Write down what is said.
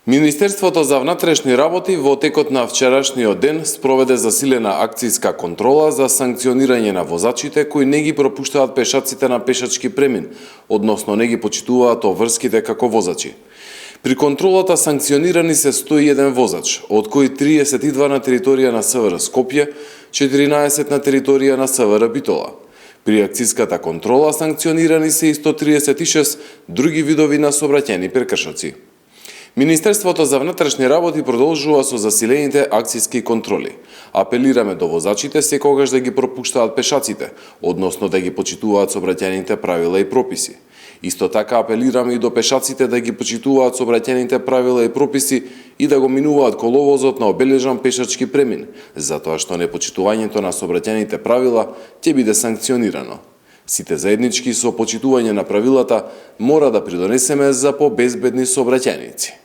Министерството за внатрешни работи во текот на вчерашниот ден спроведе засилена акцијска контрола за санкционирање на возачите кои не ги пропуштаат пешаците на пешачки премин, односно не ги почитуваат обврските како возачи. При контролата санкционирани се 101 возач, од кои 32 на територија на СВР Скопје, 14 на територија на СВР Битола. При акцијската контрола санкционирани се и 136 други видови на сообраќајни прекршоци. Министерството за внатрешни работи продолжува со засилените акцијски контроли. Апелираме до возачите секогаш да ги пропуштаат пешаците, односно да ги почитуваат сообраќајните правила и прописи. Исто така апелираме и до пешаците да ги почитуваат сообраќајните правила и прописи и да го минуваат коловозот на обележан пешачки премин, затоа што непочитувањето на сообраќајните правила ќе биде санкционирано. Сите заеднички со почитување на правилата мора да придонесеме за побезбедни сообраќајници.